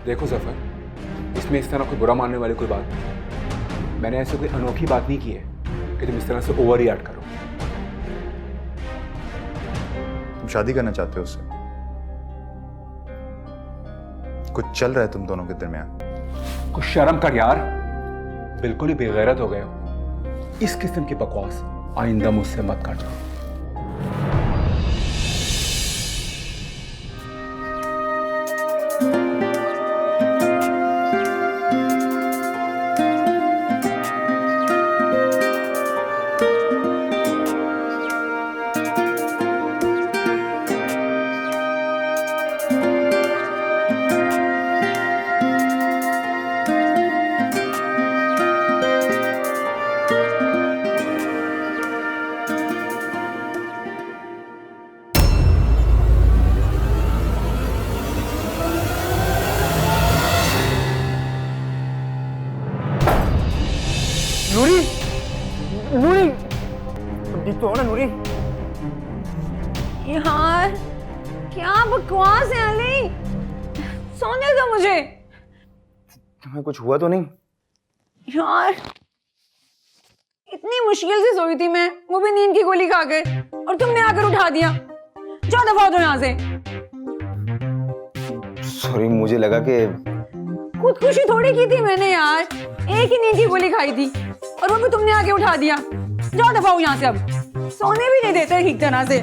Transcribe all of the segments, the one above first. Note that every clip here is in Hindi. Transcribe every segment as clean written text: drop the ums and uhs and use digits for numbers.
देखो सफर, इसमें इस तरह कोई बुरा मानने वाली कोई बात नहीं। मैंने ऐसे कोई अनोखी बात नहीं की है कि तुम इस तरह से ओवर रिएक्ट करो। तुम शादी करना चाहते हो उससे? कुछ चल रहा है तुम दोनों के दरमियान? कुछ शर्म कर यार, बिल्कुल ही बेगैरत हो गए हो। इस किस्म की बकवास आइंदा मुझसे मत करना। नूरी, नूरी, ठीक तो हो ना नूरी? यार क्या बकवास है अली, सोने दो मुझे। तुम्हें कुछ हुआ तो नहीं? यार इतनी मुश्किल से सोई थी मैं, वो भी नींद की गोली खा के, और तुमने आकर उठा दिया। जाओ दफा हो जाओ यहाँ से। सॉरी, मुझे लगा कि खुदकुशी थोड़ी की थी मैंने यार, एक ही नींद की गोली खाई थी और वो भी तुमने आके उठा दिया। जाओ दफा हो यहाँ से, अब सोने भी नहीं देते ठीक तरह से।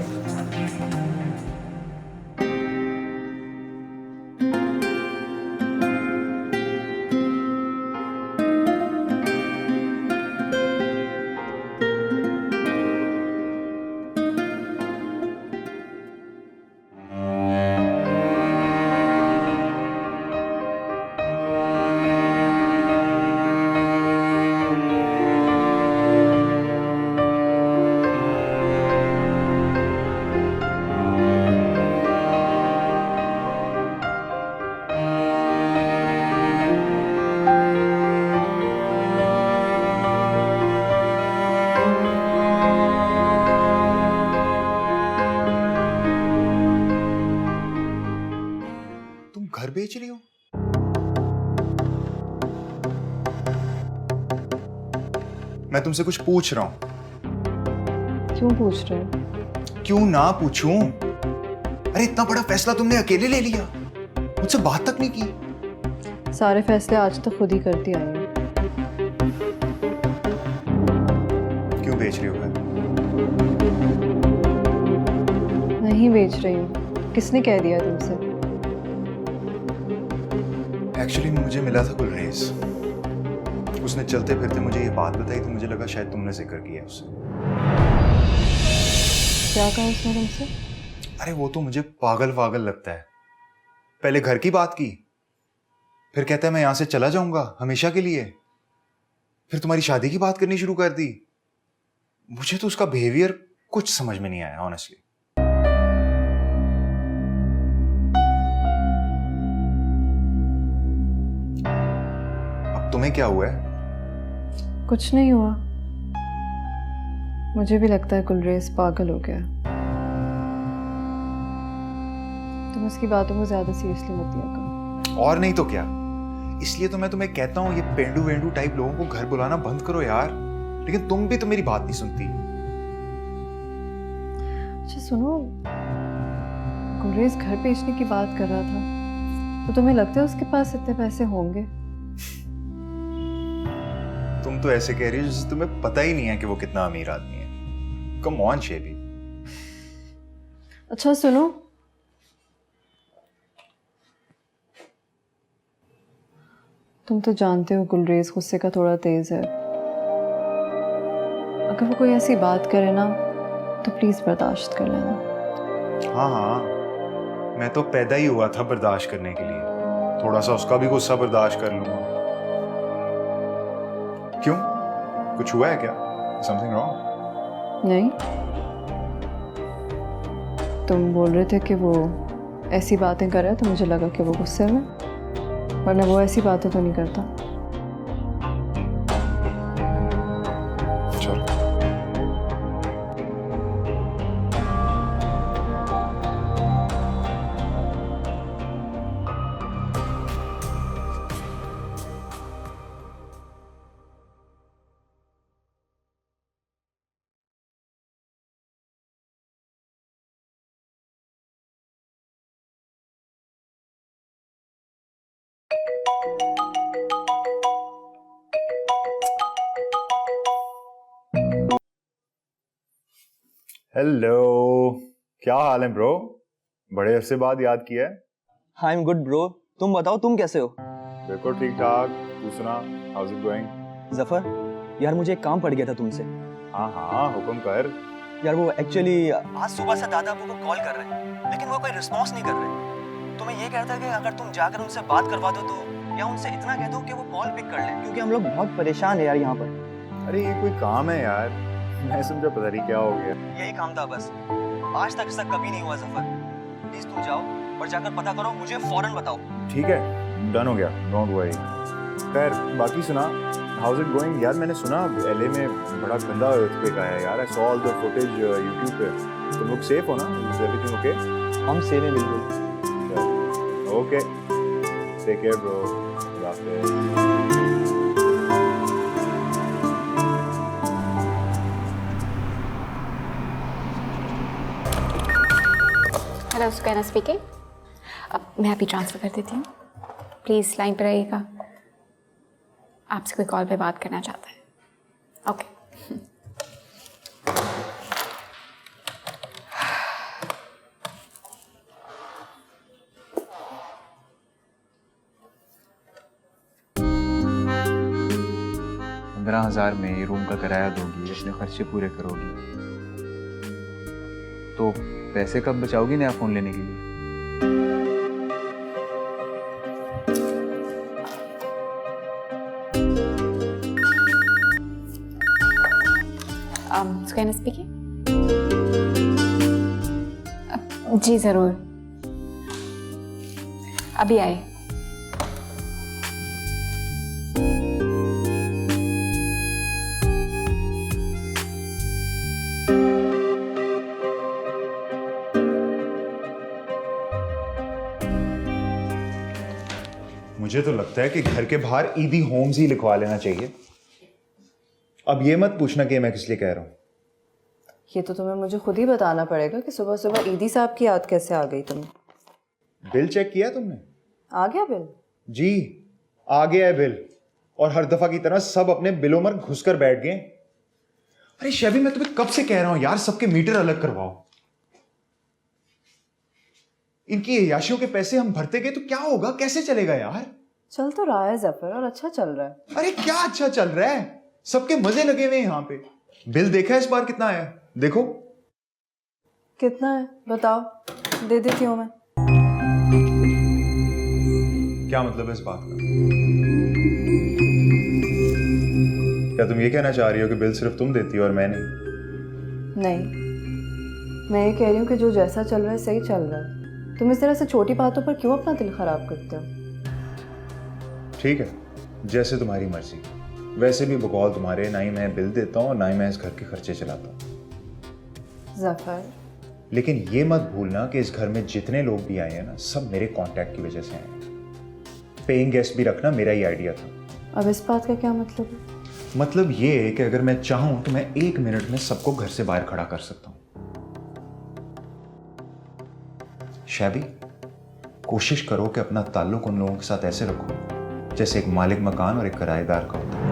घर बेच रही हो? मैं तुमसे कुछ पूछ रहा हूं। क्यों पूछ रहे हो? क्यों ना पूछूं? अरे इतना बड़ा फैसला तुमने अकेले ले लिया, मुझसे बात तक नहीं की। सारे फैसले आज तक खुद ही करती आई हूँ। क्यों बेच रही हो घर? नहीं बेच रही हूँ, किसने कह दिया तुमसे? एक्चुअली मुझे मिला था गुलरेज, उसने चलते फिरते मुझे ये बात बताई तो मुझे लगा शायद तुमने जिक्र किया उससे। क्या कहा उसने तुमसे? अरे वो तो मुझे पागल पागल लगता है। पहले घर की बात की, फिर कहता है मैं यहां से चला जाऊंगा हमेशा के लिए, फिर तुम्हारी शादी की बात करनी शुरू कर दी। मुझे तो उसका बिहेवियर कुछ समझ में नहीं आया ऑनेस्टली। अब तुम्हें क्या हुआ है? कुछ नहीं हुआ, मुझे भी लगता है गुलरेज पागल हो गया। तुम उसकी बातों को ज्यादा सीरियसली मत लिया करो। और नहीं तो क्या, इसलिए तो मैं तुम्हें कहता हूं ये पेंडू वेंडू टाइप लोगों को घर बुलाना बंद करो यार। लेकिन तुम भी तो मेरी बात नहीं सुनती। अच्छा सुनो, गुलरेज घर बेचने की बात कर रहा था, तो तुम्हें लगता है उसके पास इतने पैसे होंगे? तुम तो ऐसे कह रही हो जैसे तुम्हें पता ही नहीं है कि वो कितना अमीर आदमी है। Come on शेबी। अच्छा सुनो, तुम तो जानते हो गुलरेज गुस्से का थोड़ा तेज है। अगर वो कोई ऐसी बात करे ना तो प्लीज बर्दाश्त कर लेना। हाँ हाँ, मैं तो पैदा ही हुआ था बर्दाश्त करने के लिए। थोड़ा सा उसका भी गुस्सा बर्दाश्त कर लूंगा। क्यों, कुछ हुआ है क्या? Something wrong? नहीं, तुम बोल रहे थे कि वो ऐसी बातें कर रहा है तो मुझे लगा कि वो गुस्से में, वरना वो ऐसी बातें तो नहीं करता। चलो। हेलो, क्या हाल है ब्रो? बड़े अरसे बाद याद किया है। आई एम गुड ब्रो, तुम बताओ तुम कैसे हो? बिल्कुल ठीक ठाक। तू सुना, हाउस इट गोइंग? जफर यार मुझे एक काम पड़ गया था तुमसे। हाँ हाँ, हुक्म कर। यार वो एक्चुअली आज सुबह से दादा को कॉल कर रहे हैं लेकिन वो कोई रिस्पॉन्स नहीं कर रहे। तो मैं ये कहता कि अगर तुम जाकर उनसे बात करवा दो तो, या उनसे इतना कह दो कि वो कॉल पिक कर लें, क्योंकि हम लोग बहुत परेशान है यार यहाँ पर। अरे ये कोई काम है यार, मैं समझा पता नहीं क्या हो गया। यही काम था बस, आज तक ऐसा कभी नहीं हुआ जफर। प्लीज तुम जाओ और जाकर पता करो, मुझे फौरन बताओ। ठीक है, डन हो गया, डोंट वरी। खैर बाकी सुना, हाउस इट गोइंग? यार मैंने सुना एलए में बड़ा गंदा अर्थक्वेक आया है यार। I saw all the footage YouTube पे। तुम लोग सेफ हो ना? Is everything okay? हम सेफ हैं बिल्कुल। Okay, take care bro. खुदा हाफिज़। Hello Sukaina speaking. अब मैं अभी ट्रांसफ़र कर देती हूँ, प्लीज़ लाइन पर रहिएगा। आपसे कोई कॉल पे बात करना चाहता है। ओके। $15,000 में ये रूम का किराया दोगी, अपने खर्चे पूरे करोगी, तो पैसे कब बचाओगी नया फोन लेने के लिए? सुकैना स्पीकिंग। जी ज़रूर, अभी आए। मुझे तो लगता है कि घर के बाहर ईदी होम्स ही लिखवा लेना चाहिए। अब ये मत पूछना कि मैं किस लिए कह रहा हूँ। ये तो तुम्हें मुझे खुद ही बताना पड़ेगा कि सुबह सुबह ईदी साहब की याद कैसे आ गई तुम्हें। बिल चेक किया तुमने? आ गया बिल? जी आ गया है बिल, और हर दफा की तरह सब अपने बिलों में घुसकर बैठ गए। अरे शबी, मैं तुम्हें कब से कह रहा हूं यार, सबके मीटर अलग करवाओ। इनकी अय्याशियों के पैसे हम भरते गए तो क्या होगा, कैसे चलेगा यार? चल तो रहा है जफर, और अच्छा चल रहा है। अरे क्या अच्छा चल रहा है, सबके मजे लगे हुए हैं यहाँ पे। बिल देखा है इस बार कितना है? देखो कितना है बताओ, दे देती हूँ मैं। क्या मतलब है इस बात का? क्या तुम ये कहना चाह रही हो कि बिल सिर्फ तुम देती हो और मैं नहीं? नहीं, मैं ये कह रही हूँ कि जो जैसा चल रहा है सही चल रहा है। तुम इस तरह से छोटी बातों पर क्यों अपना दिल खराब करते हो? ठीक है, जैसे तुम्हारी मर्जी। वैसे भी बकौल तुम्हारे, ना ही मैं बिल देता हूँ ना ही मैं इस घर के खर्चे चलाता हूँ। जफर, लेकिन ये मत भूलना कि इस घर में जितने लोग भी आए हैं ना, सब मेरे कांटेक्ट की वजह से आए हैं। पेइंग गेस्ट भी रखना मेरा ही आइडिया था। अब इस बात का क्या मतलब है? मतलब ये है कि अगर मैं चाहूं तो मैं 1 मिनट में सबको घर से बाहर खड़ा कर सकता हूं। शैबी, कोशिश करो कि अपना ताल्लुक उन लोगों के साथ ऐसे रखो जैसे एक मालिक मकान और एक किराएदार का होता है।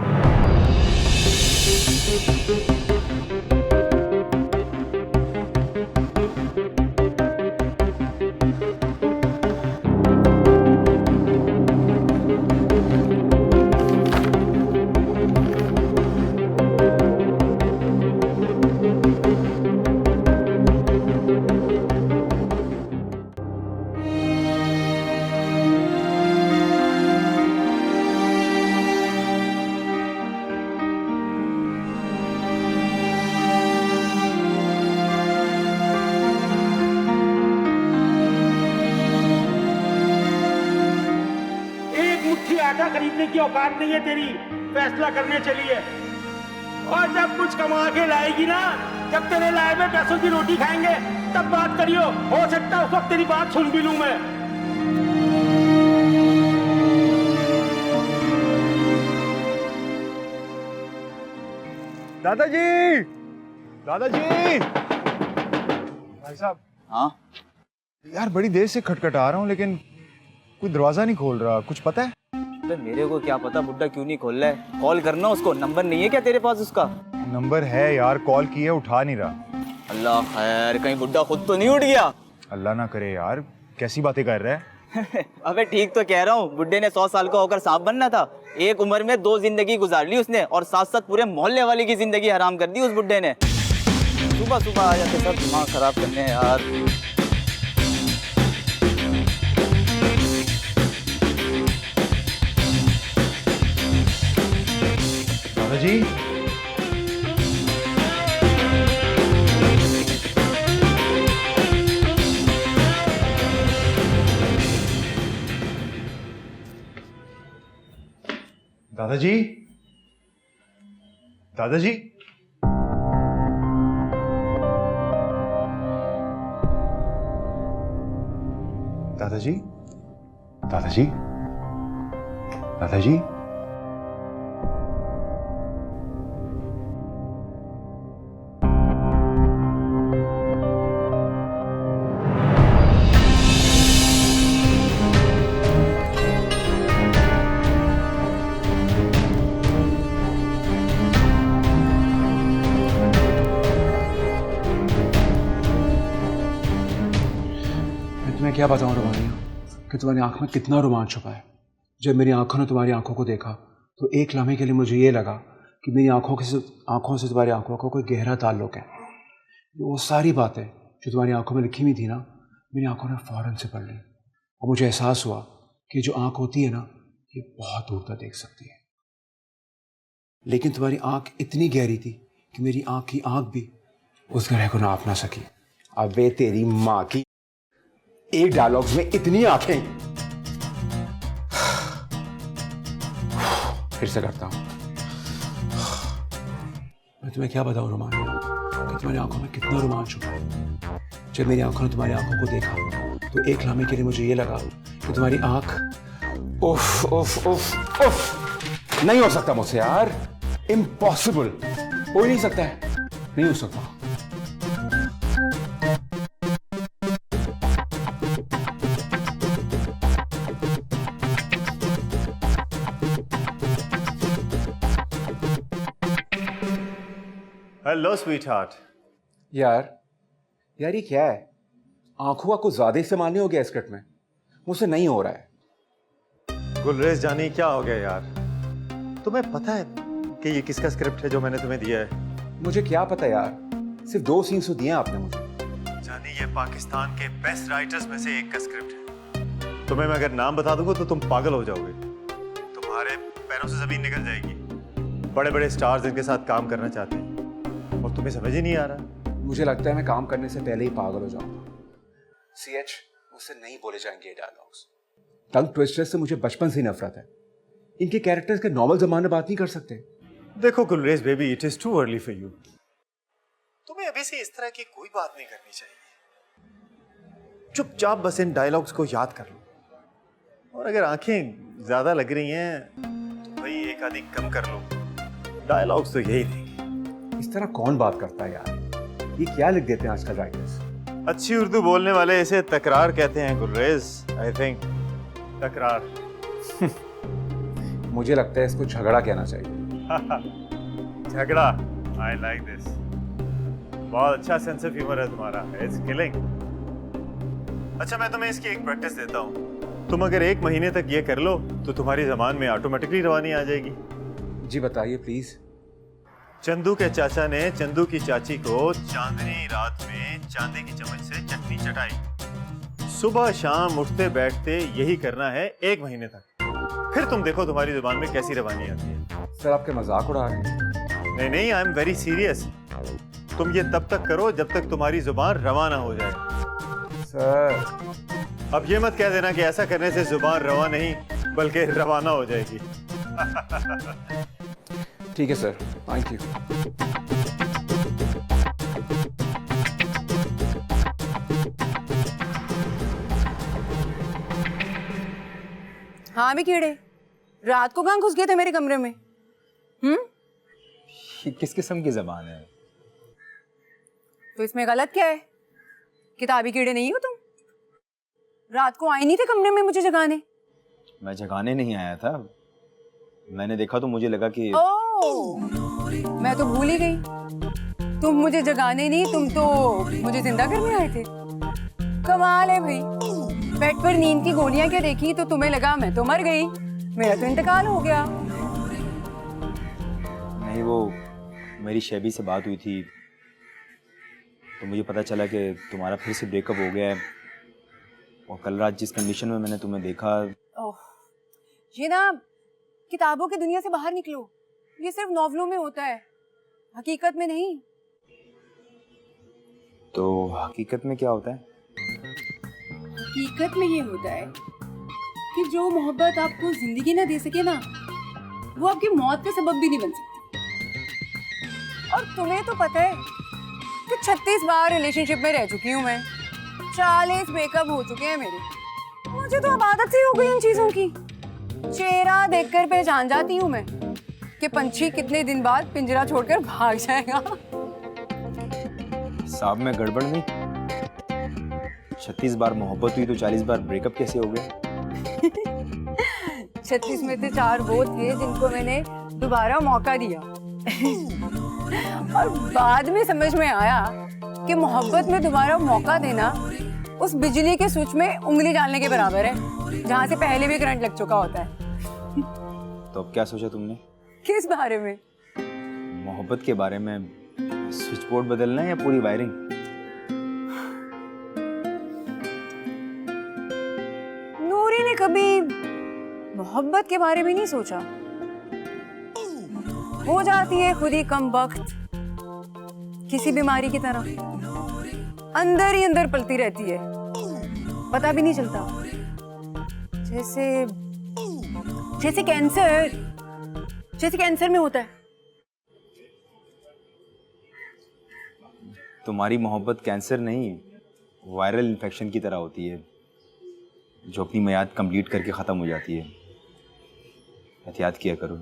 आटा खरीदने की औकात नहीं है तेरी, फैसला करने चली है। और जब कुछ कमा के लाएगी ना, जब तेरे लाए हुए पैसों की रोटी खाएंगे तब बात करियो, हो सकता है उस वक्त तेरी बात सुन भी लूं मैं। दादाजी, दादाजी, भाई साहब। हाँ यार बड़ी देर से खटखटा रहा हूँ लेकिन कोई दरवाजा नहीं खोल रहा, कुछ पता है? तो मेरे को क्या पता बुड्ढा क्यों नहीं खोल रहा है। कॉल करना उसको, नंबर नहीं है क्या तेरे पास उसका? नंबर है यार, कॉल किए उठा नहीं रहा। अल्लाह खैर, कहीं बुड्ढा खुद तो नहीं उठ गया? अल्लाह ना करे यार, कैसी बातें कर रहा है? अबे ठीक तो कह रहा हूँ, बुड्ढे ने 100 साल का होकर सांप बनना था। एक उम्र में 2 जिंदगी गुजार ली उसने, और साथ साथ पूरे मोहल्ले वाले की जिंदगी हराम कर दी उस बुड्ढे ने। सुबह सुबह आ जाते सब दिमाग खराब करने यार। दादाजी, दादाजी, दादाजी, दादाजी, दादाजी, दादाजी, मैं क्या बताऊं रुमानिया कि तुम्हारी आंख में कितना रोमांच छुपा है। जब मेरी आंखों ने तुम्हारी आंखों को देखा तो एक लम्हे के लिए मुझे ये लगा कि मेरी आंखों से तुम्हारी आंखों का कोई गहरा ताल्लुक है। वो सारी बातें जो तुम्हारी आंखों में लिखी हुई थी ना, मेरी आंखों ने फ़ौरन से पढ़ ली, और मुझे एहसास हुआ कि जो आंख होती है ना, ये बहुत दूर तक देख सकती है। लेकिन तुम्हारी आंख इतनी गहरी थी कि मेरी आंख की आंख भी उस गहरे को नाप ना सकी। अबे तेरी माँ की, एक डायलॉग्स में इतनी आंखें। फिर से करता हूं, मैं तुम्हें क्या बताऊं रोमांच कि तुम्हारी आंखों में कितना रोमांच छुपा है। जब मेरी आंखों ने तुम्हारी आंखों को देखा तो एक लम्हे के लिए मुझे ये लगा कि तुम्हारी आंख, उफ उफ उफ उफ, नहीं हो सकता मुझसे यार, इम्पॉसिबल, हो ही नहीं सकता है, नहीं हो सकता। Hello sweet heart. यार ये क्या है? आंखों का कुछ ज्यादा इस्तेमाल नहीं हो गया स्क्रिप्ट में? मुझसे नहीं हो रहा है। गुलरेज जानी, क्या हो गया यार? तुम्हें पता है कि ये किसका स्क्रिप्ट है जो मैंने तुम्हें दिया है? मुझे क्या पता यार, सिर्फ 2 सीन्स तो दिए हैं आपने मुझे। जानी, ये पाकिस्तान के बेस्ट राइटर्स में से एक का स्क्रिप्ट है। तुम्हें मैं अगर नाम बता दूंगा तो तुम पागल हो जाओगे, तुम्हारे पैरों से जमीन निकल जाएगी। बड़े बड़े स्टार्स इनके साथ काम करना चाहते हैं और तुम्हें समझ ही नहीं आ रहा। मुझे लगता है मैं काम करने से पहले ही पागल हो जाऊंगा। CH, मुझसे नहीं बोले जाएंगे ये डायलॉग्स। टंग ट्विस्टर्स से मुझे बचपन से ही नफरत है। इनके कैरेक्टर्स के नॉर्मल जबान में बात नहीं कर सकते। देखो Gulrez baby, it is too early for you. तुम्हें अभी से इस तरह की कोई बात नहीं करनी चाहिए। चुपचाप बस इन डायलॉग्स को याद कर लो, और अगर आंखें ज्यादा लग रही हैं तो भाई एक आधी कम कर लो। डायलॉग्स तो यही देंगे। इस तरह कौन बात करता है यार? ये क्या लिख देते हैं आजकल राइटर्स? अच्छी उर्दू बोलने वाले इसे तकरार कहते हैं गुलरेज। आई थिंक तकरार। मुझे लगता है इसको झगड़ा कहना चाहिए। झगड़ा, आई लाइक दिस। बहुत अच्छा सेंस ऑफ ह्यूमर है तुम्हारा, इट्स किलिंग। अच्छा, मैं तुम्हें इसकी एक प्रैक्टिस देता हूँ। तुम अगर 1 महीने तक ये कर लो तो तुम्हारी जबान में ऑटोमेटिकली रवानी आ जाएगी। जी बताइए प्लीज। चंदू के चाचा ने चंदू की चाची को चांदनी रात में चांदी की चम्मच से चटनी चटाई। सुबह शाम उठते बैठते यही करना है 1 महीने तक। फिर तुम देखो तुम्हारी जुबान में कैसी रवानी आती है। सर आपके मजाक उड़ा रहे हैं? नहीं नहीं, आई एम वेरी सीरियस। तुम ये तब तक करो जब तक तुम्हारी जुबान रवाना हो जाए। सर अब ये मत कह देना कि ऐसा करने से जुबान रवा नहीं बल्कि रवाना हो जाएगी। ठीक है सर, थैंक यू। हाँ भी कीड़े, रात को कहाँ घुस गए थे मेरे कमरे में? ये किस किस्म की जबान है? तो इसमें गलत क्या है? किताबी कीड़े नहीं हो तुम? रात को आए नहीं थे कमरे में मुझे जगाने? मैं जगाने नहीं आया था, मैंने देखा तो मुझे लगा कि ओह, मैं तो भूल ही गई। तुम मुझे जगाने नहीं, तुम तो मुझे जिंदा करने आए थे। कमाल है भाई, बेड पर नींद की गोलियां क्या देखी तो तुम्हें लगा मैं तो मर गई, मेरा तो इंतकाल हो गया। नहीं, वो मेरी शैबी से बात हुई थी तो मुझे पता चला कि तुम्हारा फिर से ब्रेकअप हो गया है। और कल रात जिस कंडीशन में मैंने तुम्हें देखा। ओह, ये ना किताबों की दुनिया से बाहर निकलो, ये सिर्फ नॉवलों में होता है, हकीकत में नहीं। तो हकीकत में क्या होता है? हकीकत में ये होता है कि जो मोहब्बत आपको जिंदगी ना दे सके ना, वो आपकी मौत का सबब भी नहीं बन सकती। और तुम्हें तो पता है कि 36 बार रिलेशनशिप में रह चुकी हूँ मैं, 40 ब्रेकअप हो चुके हैं मेरे। मुझे तो अब आदत सी हो गई इन चीजों की। चेहरा देखकर पहचान जाती हूँ मैं कि पंछी कितने दिन बाद पिंजरा छोड़कर भाग जाएगा। हिसाब में गड़बड़ नहीं? 36 बार मोहब्बत हुई तो 40 बार ब्रेकअप कैसे हो गया? 36 में से 4 वो थे जिनको मैंने दोबारा मौका दिया। और बाद में समझ में आया कि मोहब्बत में दोबारा मौका देना उस बिजली के स्विच में उंगली डालने के बराबर है, जहाँ से पहले भी करंट लग चुका होता है। तो अब क्या सोचा तुमने? किस बारे में? मोहब्बत के बारे में। स्विच बोर्ड बदलना है या पूरी वायरिंग? नूरी ने कभी मोहब्बत के बारे में नहीं सोचा। हो जाती है खुद ही कम वक्त, किसी बीमारी की तरह अंदर ही अंदर पलती रहती है, पता भी नहीं चलता। जैसे कैंसर में होता है। तुम्हारी मोहब्बत कैंसर नहीं, वायरल इन्फेक्शन की तरह होती है जो अपनी मियाद कंप्लीट करके ख़त्म हो जाती है। एहतियात किया करो।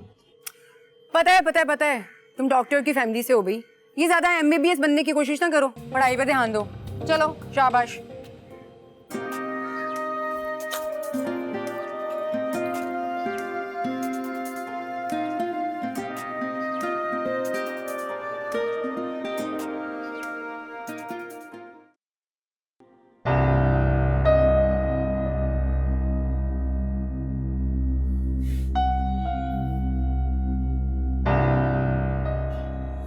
पता है तुम डॉक्टर की फैमिली से हो भाई, ये ज्यादा MBBS बनने की कोशिश ना करो, पढ़ाई पे ध्यान दो। चलो शाबाश।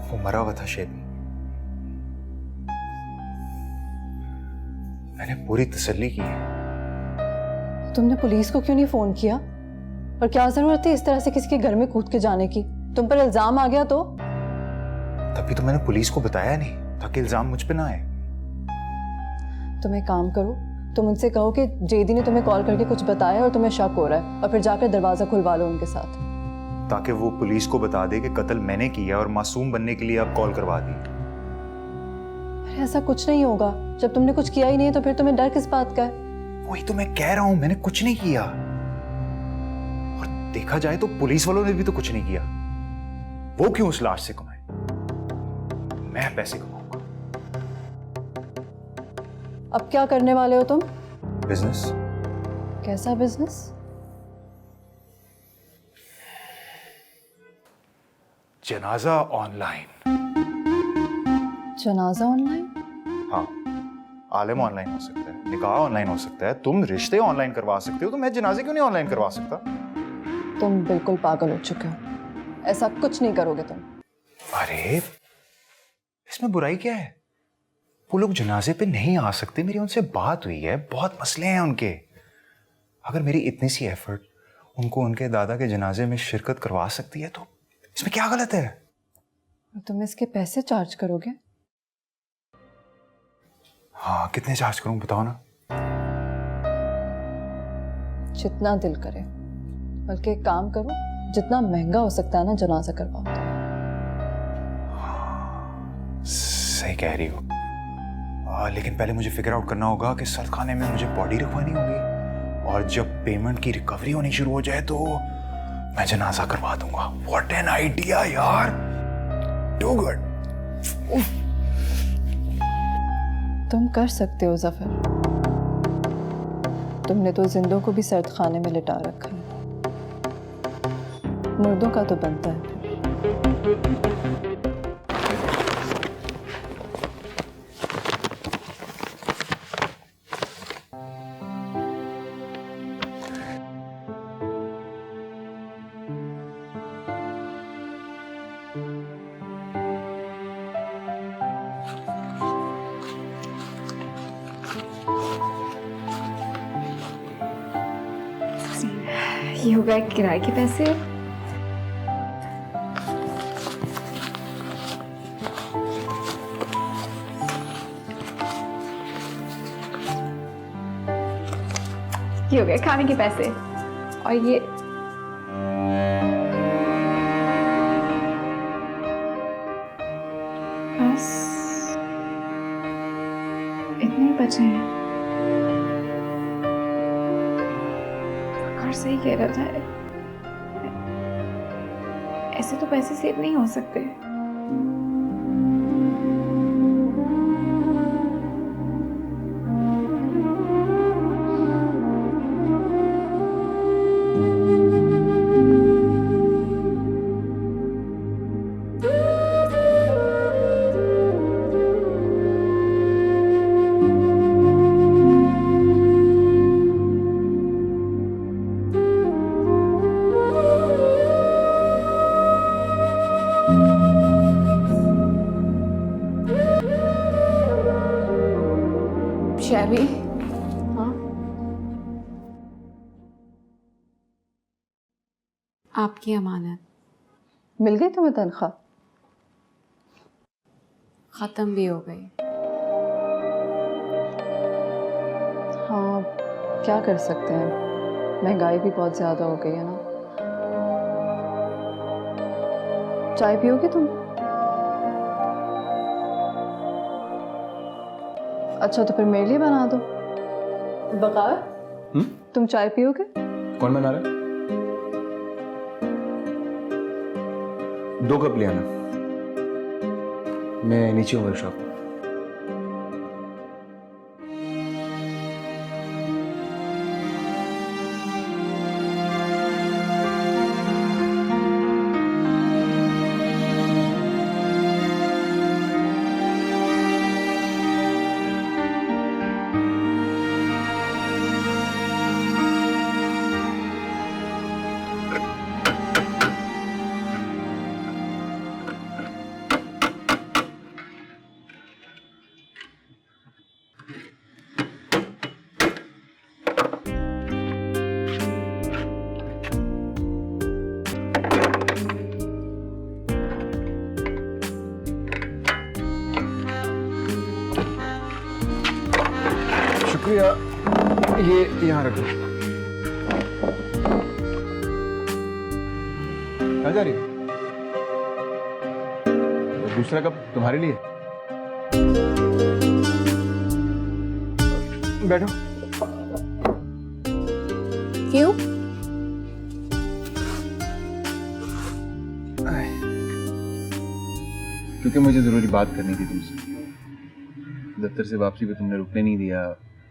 वो मरा हुआ था शेबी। मैंने पूरी तसल्ली की है। तुमने पुलिस को क्यों नहीं फोन किया? और क्या जरूरत थी इस तरह से किसी के घर में कूद के जाने की? तुम पर इल्जाम आ गया तो? तभी तो मैंने पुलिस को बताया नहीं, ताकि इल्जाम मुझ पे ना आए। तुम एक काम करो, तुम उनसे कहो कि जेदी ने तुम्हें कॉल करके कुछ बताया और तुम्हें शक हो रहा है, और फिर जाकर दरवाजा खुलवा लो उनके साथ, ताकि वो पुलिस को बता दे कि कत्ल मैंने किया और मासूम बनने के लिए आप कॉल करवा दी। अरे ऐसा कुछ नहीं होगा, जब तुमने कुछ किया ही नहीं तो फिर तुम्हें डर किस बात का है? वही तो मैं कह रहा हूं, मैंने कुछ नहीं किया। और देखा जाए तो पुलिस वालों ने भी तो कुछ नहीं किया। वो क्यों उस लाश से कमाए? मैं पैसे कमाऊंगा। अब क्या करने वाले हो तुम? बिजनेस। कैसा बिजनेस? जनाजा ऑनलाइन। जनाजा ऑनलाइन? हाँ, आलिम ऑनलाइन हो सकता है, निकाह ऑनलाइन हो सकता है, तुम रिश्ते ऑनलाइन करवा सकते हो, तो मैं जनाजे क्यों नहीं ऑनलाइन करवा सकता? तुम बिल्कुल पागल हो चुके हो, ऐसा कुछ नहीं करोगे तुम। अरे इसमें बुराई क्या है? वो लोग जनाजे पे नहीं आ सकते, मेरी उनसे बात हुई है, बहुत मसले हैं उनके। अगर मेरी इतनी सी एफर्ट उनको उनके दादा के जनाजे में शिरकत करवा सकती है तो इसमें क्या गलत है? तुम इसके पैसे चार्ज करोगे? हाँ, कितने चार्ज करूं बताओ ना। जितना दिल करे, बल्कि एक काम करो, जितना महंगा हो सकता है ना जनाजा करवाओ। सही कह रही हो। लेकिन पहले मुझे फिगर आउट करना होगा कि सल्त खाने में मुझे बॉडी रखवानी होगी, और जब पेमेंट की रिकवरी होनी शुरू हो जाए तो मैं जनाजा करवा दूंगा। व्हाट एन आइडिया यार, टू गुड। तुम कर सकते हो जफर, तुमने तो जिंदों को भी सर्द खाने में लिटा रखा है, मुर्दों का तो बनता है। ये हो गए किराए के पैसे। ये हो गए खाने के पैसे और ये बस इतने ही बचे हैं। कार सही कह रहा था, ऐसे तो पैसे सेव नहीं हो सकते। शैबी, हाँ आपकी अमानत मिल गई तुम्हें तनख्वाह? खत्म भी हो गई। हाँ क्या कर सकते हैं, महंगाई भी बहुत ज़्यादा हो गई है ना। चाय पियोगे तुम? अच्छा तो फिर मेरे लिए बना दो। बकार तुम चाय पियोगे? कौन बना रहा है? 2 कप ले आना, मैं नीचे हूँ वर्कशॉप में। शुक्रिया, ये यहाँ रखो। कहाँ जा रही हो? तो दूसरा कप तुम्हारे लिए। बैठो। क्यों? क्योंकि मुझे जरूरी बात करनी थी तुमसे। दफ्तर से वापसी पे तुमने रुकने नहीं दिया,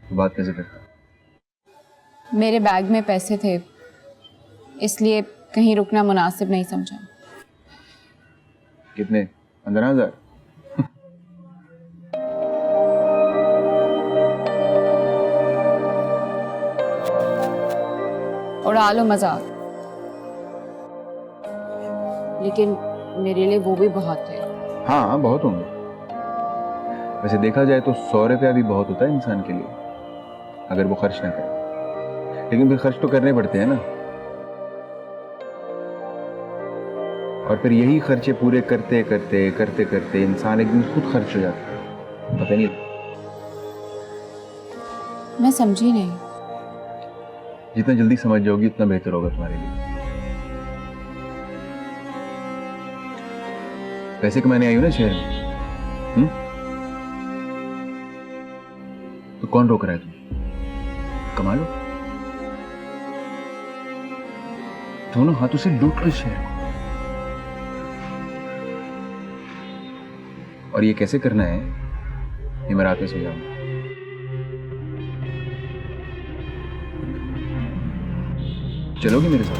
तो बात कैसे करता? मेरे बैग में पैसे थे, इसलिए कहीं रुकना मुनासिब नहीं समझा। कितने? 15,000? उड़ा लो मजाक, लेकिन मेरे लिए वो भी बहुत थे। हाँ बहुत होंगे। वैसे देखा जाए तो 100 रुपया भी बहुत होता है इंसान के लिए, अगर वो खर्च ना करे। लेकिन फिर खर्च तो करने पड़ते हैं ना, और फिर यही खर्चे पूरे करते करते करते करते इंसान एक दिन खुद खर्च हो जाता है, पता नहीं। मैं समझी नहीं। जितना जल्दी समझ जाओगी उतना बेहतर होगा तुम्हारे लिए। पैसे कमाने आई हो ना शहर में, तो कौन रोक रहा है तुम? कमा लो, दोनों हाथों से लूट लो शहर को। और ये कैसे करना है ये मैं रात में समझाऊंगा। चलोगे मेरे साथ?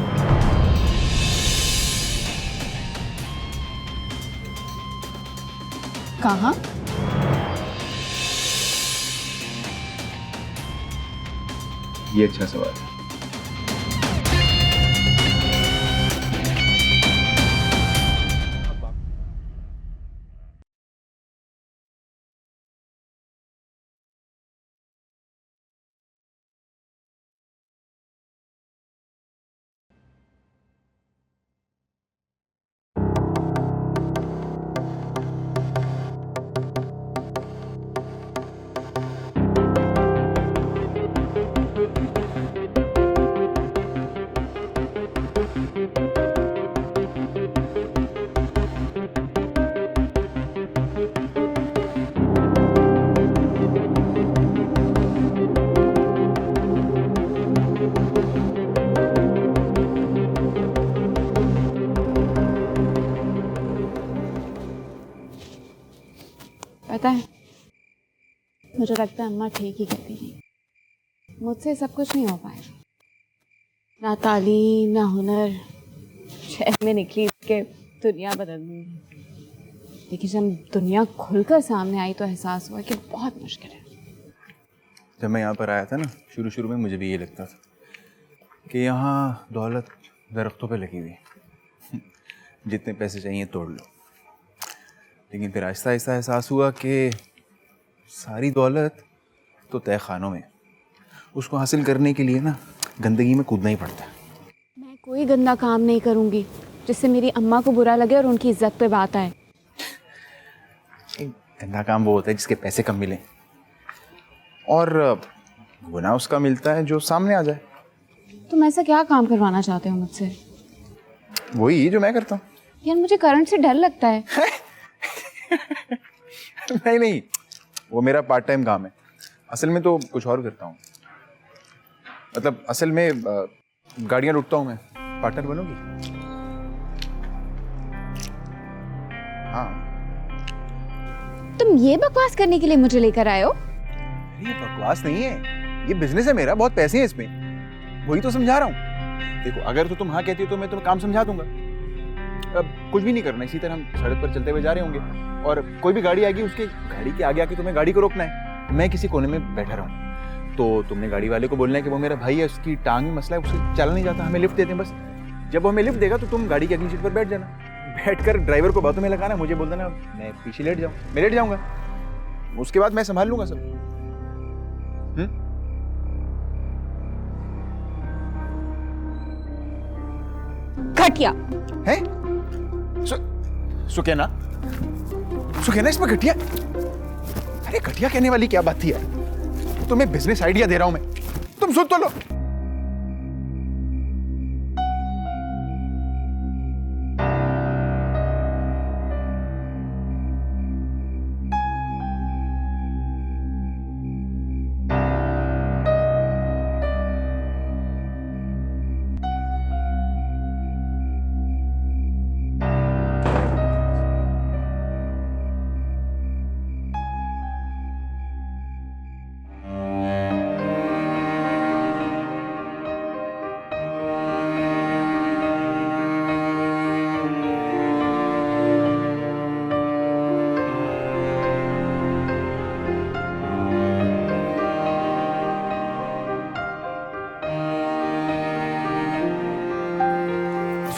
कहाँ? ये अच्छा सवाल है। मुझे लगता है अम्मा ठीक ही कहती थी। मुझसे सब कुछ नहीं हो पाएगा, ना तालीम ना हुनर। शहर में निकली के दुनिया बदल दूंगी, लेकिन जब दुनिया खुलकर सामने आई तो एहसास हुआ कि बहुत मुश्किल है। जब मैं यहाँ पर आया था ना, शुरू शुरू में मुझे भी ये लगता था कि यहाँ दौलत दरख्तों पे लगी हुई है, जितने पैसे चाहिए तोड़ लो। लेकिन फिर आहिस्ता आहिस्ता एहसास हुआ कि सारी दौलत तो तय खानों में, उसको हासिल करने के लिए ना गंदगी में कूदना ही पड़ता है। मैं कोई गंदा काम नहीं करूंगी जिससे मेरी अम्मा को बुरा लगे और उनकी इज्जत पे बात आए। गंदा काम वो होता है जिसके पैसे कम मिले, और गुनाह उसका मिलता है जो सामने आ जाए। तुम ऐसा क्या काम करवाना चाहते हो मुझसे? वही जो मैं करता हूँ। यार मुझे करंट से डर लगता है। नहीं नहीं, वो मेरा पार्ट टाइम काम है। असल में तो कुछ और करता हूँ। मतलब असल में गाड़ियाँ लुटता हूँ मैं। पार्टनर बनोगी? हाँ। तुम ये बकवास करने के लिए मुझे लेकर आए हो? ये बकवास नहीं है, ये बिजनेस है मेरा, बहुत पैसे हैं इसमें, वही तो समझा रहा हूँ। देखो, अगर तो तुम हाँ कहती हो तो मैं तुम्हें काम समझा दूंगा। अब कुछ भी नहीं करना, इसी तरह हम सड़क पर चलते हुए जा रहे होंगे और कोई भी गाड़ी आएगी, उसके गाड़ी के आगे आके तुम्हें गाड़ी को रोकना है। मैं किसी कोने में बैठा रहूँ तो तुमने गाड़ी वाले को बोलना है कि वो मेरा भाई है, उसकी टांग में मसला है, उससे चला नहीं जाता, हमें लिफ्ट देते हैं बस। जब वो हमें लिफ्ट देगा तो तुम गाड़ी की अगली सीट पर बैठ जाना, बैठकर ड्राइवर को बातों में लगाना, मुझे बोल देना मैं पीछे लेट जाऊँ, मैं लेट जाऊँगा, उसके बाद मैं संभाल लूंगा सब। घटिया है? सुकैना, सुकैना इसमें घटिया? अरे घटिया कहने वाली क्या बात थी यार? तुम्हें बिजनेस आइडिया दे रहा हूं मैं, तुम सुन तो लो।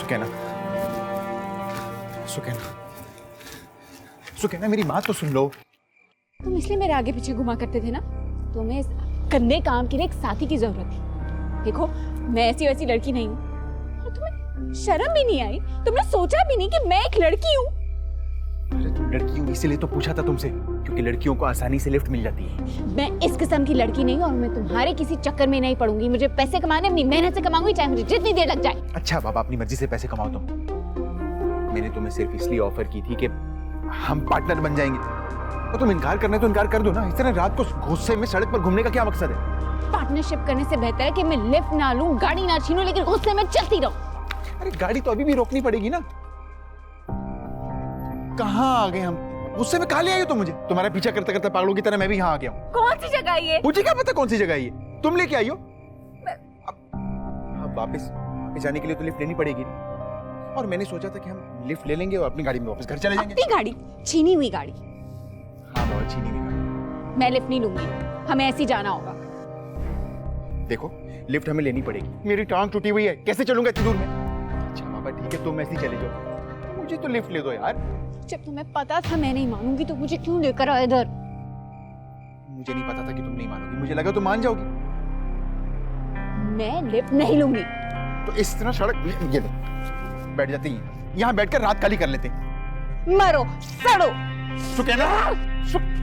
सुकैना, सुकैना, सुकैना, मेरी बात तो सुन लो। तुम इसलिए मेरे आगे पीछे घुमा करते थे ना? तुम्हें इस गंदे काम के लिए एक साथी की जरूरत थी। देखो, मैं ऐसी वैसी लड़की नहीं हूँ और तुम्हें शर्म भी नहीं आई? तुमने सोचा भी नहीं कि मैं एक लड़की हूँ? अरे तुम लड़की हो इसीलिए तो पूछा था तुमसे, क्योंकि लड़कियों को आसानी से लिफ्ट मिल जाती है। मैं इस किस्म की लड़की नहीं हूँ और मैं तुम्हारे किसी चक्कर में नहीं पड़ूंगी। मुझे पैसे कमाने अपनी मेहनत से कमाऊंगी, चाहे मुझे जितनी देर लग जाए। अच्छा बाबा, अपनी मर्जी से पैसे कमाओ तुम। मैंने तुम्हें सिर्फ इसलिए ऑफर की थी कि हम पार्टनर बन जाएंगे, और तुम इनकार करना है तो इनकार कर दो ना। इस तरह रात को गुस्से में सड़क पर घूमने का क्या मकसद है? पार्टनरशिप करने से बेहतर है कि मैं लिफ्ट ना लूं, गाड़ी ना छीनूं, लेकिन गुस्से में चलती रहूं। अरे गाड़ी तो अभी भी रोकनी पड़ेगी ना। कहाँ आ गए हम? गुस्से में कहाँ ले आई हो तुम मुझे? तुम्हारा पीछा करते करते पागलों की तरह मैं भी यहाँ आ गया हूँ। कौन सी जगह है ये? मुझे क्या पता कौन सी जगह है ये? तुम लेके आई हो। अब वापस जाने के लिए तो लिफ्ट लेनी पड़ेगी, और मैंने सोचा था कि हम लिफ्ट ले लेंगे और अपनी गाड़ी में वापस घर चले जाएंगे। अपनी गाड़ी? छीनी हुई गाड़ी? हाँ बाबा, छीनी हुई गाड़ी। मैं लिफ्ट नहीं लूंगी, हमें ऐसे ही जाना होगा। देखो, लिफ्ट हमें लेनी पड़ेगी, मेरी टांग टूटी हुई है, कैसे चलूंगा इतनी दूर में? अच्छा बाबा ठीक है, तुम ऐसे ही चले जाओ, मुझे तो लिफ्ट ले दो यार। जब तुम्हें पता था मैं नहीं मानूंगी तो मुझे क्यों लेकर आए इधर? मुझे नहीं पता था कि तुम नहीं मानोगी, मुझे लगा तुम मान जाओगी। मैं लिफ्ट नहीं लूंगी। तो इस तरह सड़क ये बैठ जाते हैं, यहाँ बैठकर रात खाली कर लेते हैं। मरो, सड़ो। Sukaina, Sukaina.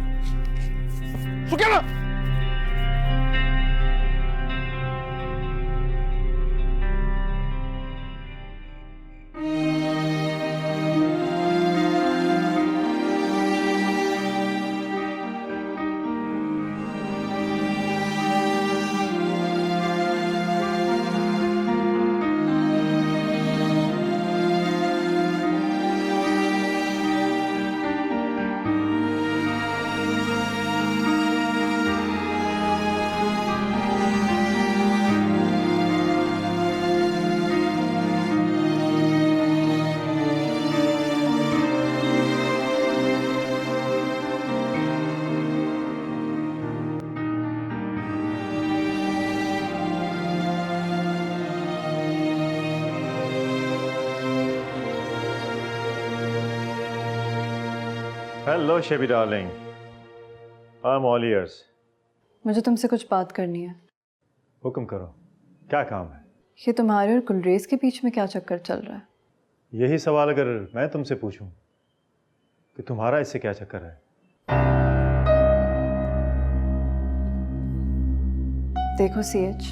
Hello Shebi darling, I am all ears. मुझे तुमसे कुछ बात करनी है। हुक्म करो, क्या काम है? ये तुम्हारे और गुलरेज के बीच में क्या चक्कर चल रहा है? यही सवाल अगर मैं तुमसे पूछूं कि तुम्हारा इससे क्या चक्कर है? देखो CH,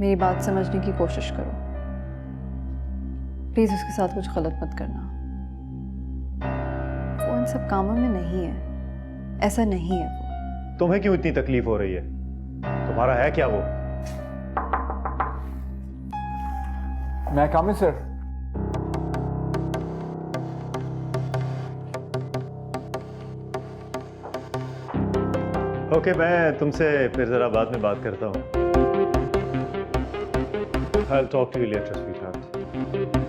मेरी बात समझने की कोशिश करो। प्लीज़ उसके साथ कुछ गलत मत करना। वो इन सब कामों में नहीं है, ऐसा नहीं है वो। तुम्हें क्यों इतनी तकलीफ हो रही है? तुम्हारा है क्या वो? मैं काम है सर। ओके, मैं तुमसे फिर जरा बाद में बात करता हूँ। I'll talk to you later, sweetheart.